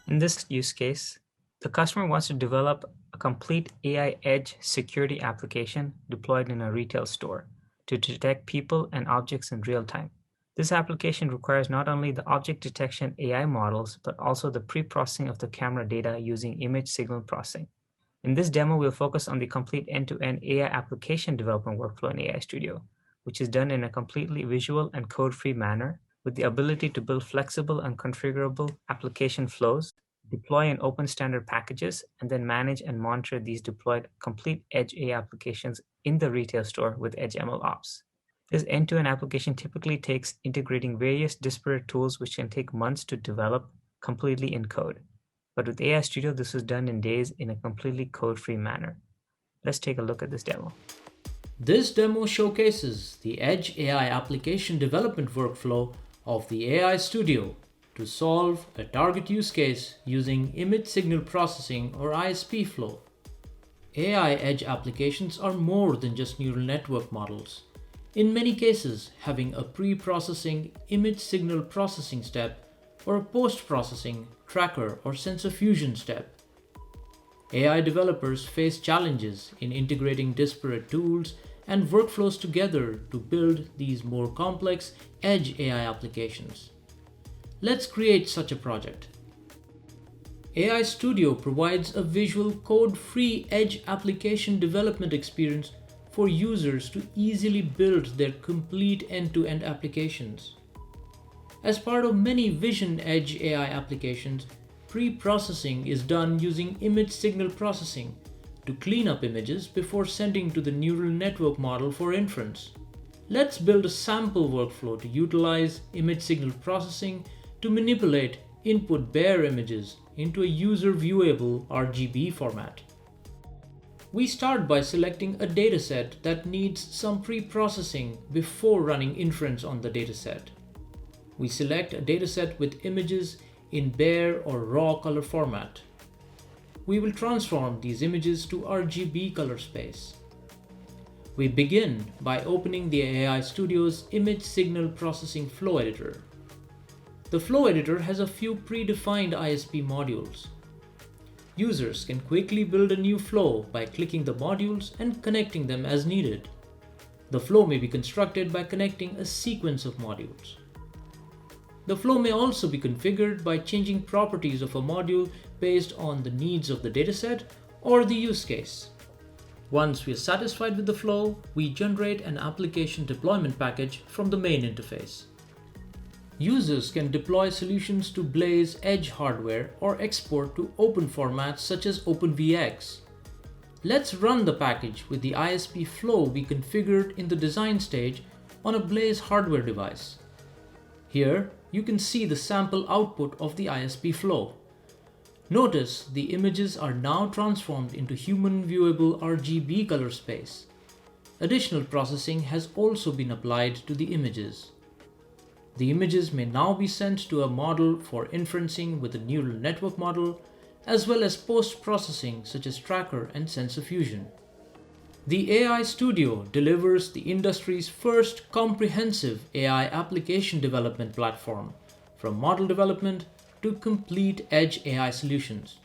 In this use case, the customer wants to develop a complete AI edge security application deployed in a retail store to detect people and objects in real time. This application requires not only the object detection AI models, but also the pre-processing of the camera data using image signal processing. In this demo, we'll focus on the complete end-to-end AI application development workflow in AI Studio, which is done in a completely visual and code-free manner with the ability to build flexible and configurable application flows, deploy in open standard packages, and then manage and monitor these deployed complete edge AI applications in the retail store with Edge ML Ops. This end-to-end application typically takes integrating various disparate tools which can take months to develop completely in code. But with AI Studio, this was done in days in a completely code-free manner. Let's take a look at this demo. This demo showcases the Edge AI application development workflow of the AI Studio to solve a target use case using image signal processing or ISP flow. AI Edge applications are more than just neural network models. In many cases, having a pre-processing image signal processing step or a post-processing tracker or sensor fusion step. AI developers face challenges in integrating disparate tools and workflows together to build these more complex edge AI applications. Let's create such a project. AI Studio provides a visual code-free edge application development experience for users to easily build their complete end-to-end applications. As part of many vision edge AI applications, pre-processing is done using image signal processing to clean up images before sending to the neural network model for inference. Let's build a sample workflow to utilize image signal processing to manipulate input bare images into a user-viewable RGB format. We start by selecting a dataset that needs some pre-processing before running inference on the dataset. We select a dataset with images in bare or raw color format. We will transform these images to RGB color space. We begin by opening the AI Studio's image signal processing flow editor. The flow editor has a few predefined ISP modules. Users can quickly build a new flow by clicking the modules and connecting them as needed. The flow may be constructed by connecting a sequence of modules. The flow may also be configured by changing properties of a module based on the needs of the dataset or the use case. Once we are satisfied with the flow, we generate an application deployment package from the main interface. Users can deploy solutions to Blaize Edge hardware or export to open formats such as OpenVX. Let's run the package with the ISP flow we configured in the design stage on a Blaize hardware device. Here, you can see the sample output of the ISP flow. Notice the images are now transformed into human viewable RGB color space. Additional processing has also been applied to the images. The images may now be sent to a model for inferencing with a neural network model, as well as post-processing such as tracker and sensor fusion. The AI Studio delivers the industry's first comprehensive AI application development platform, from model development to complete edge AI solutions.